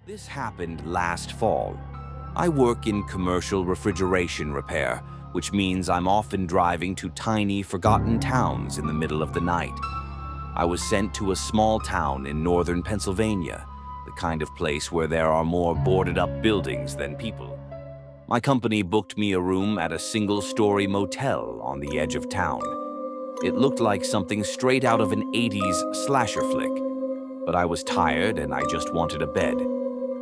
This happened last fall. I work in commercial refrigeration repair, which means I'm often driving to tiny, forgotten towns in the middle of the night. I was sent to a small town in northern Pennsylvania, the kind of place where there are more boarded-up buildings than people. My company booked me a room at a single-story motel on the edge of town. It looked like something straight out of an 80s slasher flick, but I was tired and I just wanted a bed.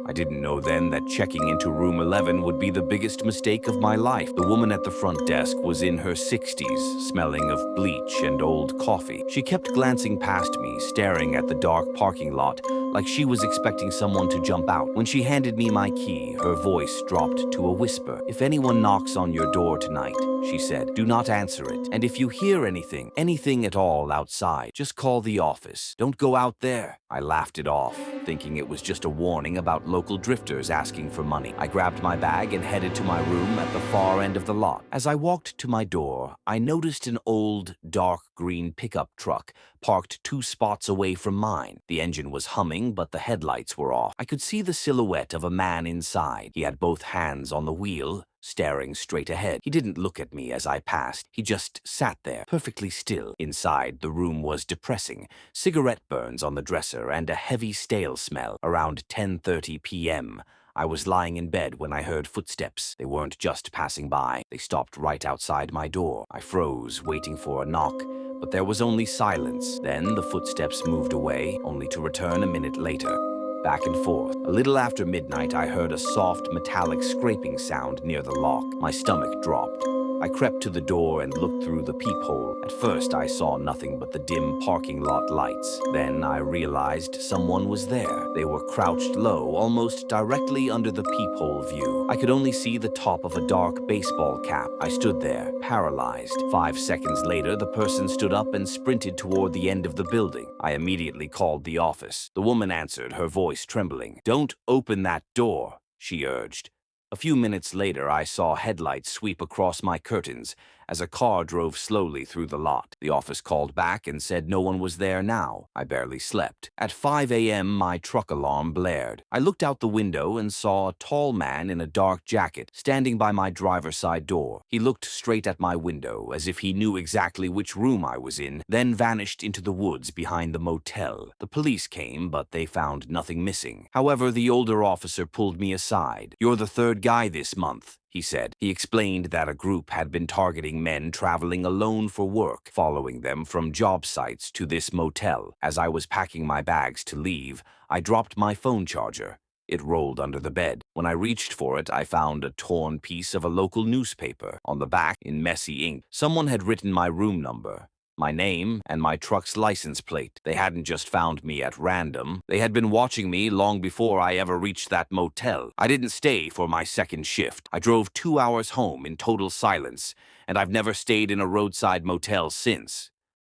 I didn't know then that checking into room 11 would be the biggest mistake of my life. The woman at the front desk was in her 60s, smelling of bleach and old coffee. She kept glancing past me, staring at the dark parking lot, like she was expecting someone to jump out. When she handed me my key, her voice dropped to a whisper. "If anyone knocks on your door tonight," she said, "do not answer it. And if you hear anything at all outside, just call the office. Don't go out there." I laughed it off, thinking it was just a warning about local drifters asking for money. I grabbed my bag and headed to my room at the far end of the lot. As I walked to my door, I noticed an old, dark green pickup truck parked 2 spots away from mine. The engine was humming, but the headlights were off. I could see the silhouette of a man inside. He had both hands on the wheel, staring straight ahead. He didn't look at me as I passed. He just sat there, perfectly still. Inside, the room was depressing. Cigarette burns on the dresser and a heavy stale smell. Around 10:30 p.m., I was lying in bed when I heard footsteps. They weren't just passing by. They stopped right outside my door. I froze, waiting for a knock, but there was only silence. Then the footsteps moved away, only to return a minute later. Back and forth. A little after midnight, I heard a soft, metallic scraping sound near the lock. My stomach dropped. I crept to the door and looked through the peephole. At first, I saw nothing but the dim parking lot lights. Then I realized someone was there. They were crouched low, almost directly under the peephole view. I could only see the top of a dark baseball cap. I stood there, paralyzed. 5 seconds later, the person stood up and sprinted toward the end of the building. I immediately called the office. The woman answered, her voice trembling. "Don't open that door," she urged. A few minutes later, I saw headlights sweep across my curtains as a car drove slowly through the lot. The office called back and said no one was there now. I barely slept. At 5 a.m., my truck alarm blared. I looked out the window and saw a tall man in a dark jacket standing by my driver's side door. He looked straight at my window as if he knew exactly which room I was in, then vanished into the woods behind the motel. The police came, but they found nothing missing. However, the older officer pulled me aside. "You're the third guy this month," he said. He explained that a group had been targeting men traveling alone for work, following them from job sites to this motel. As I was packing my bags to leave, I dropped my phone charger. It rolled under the bed. When I reached for it, I found a torn piece of a local newspaper. On the back, in messy ink, someone had written my room number, my name, and my truck's license plate. They hadn't just found me at random. They had been watching me long before I ever reached that motel. I didn't stay for my second shift. I drove 2 hours home in total silence, and I've never stayed in a roadside motel since.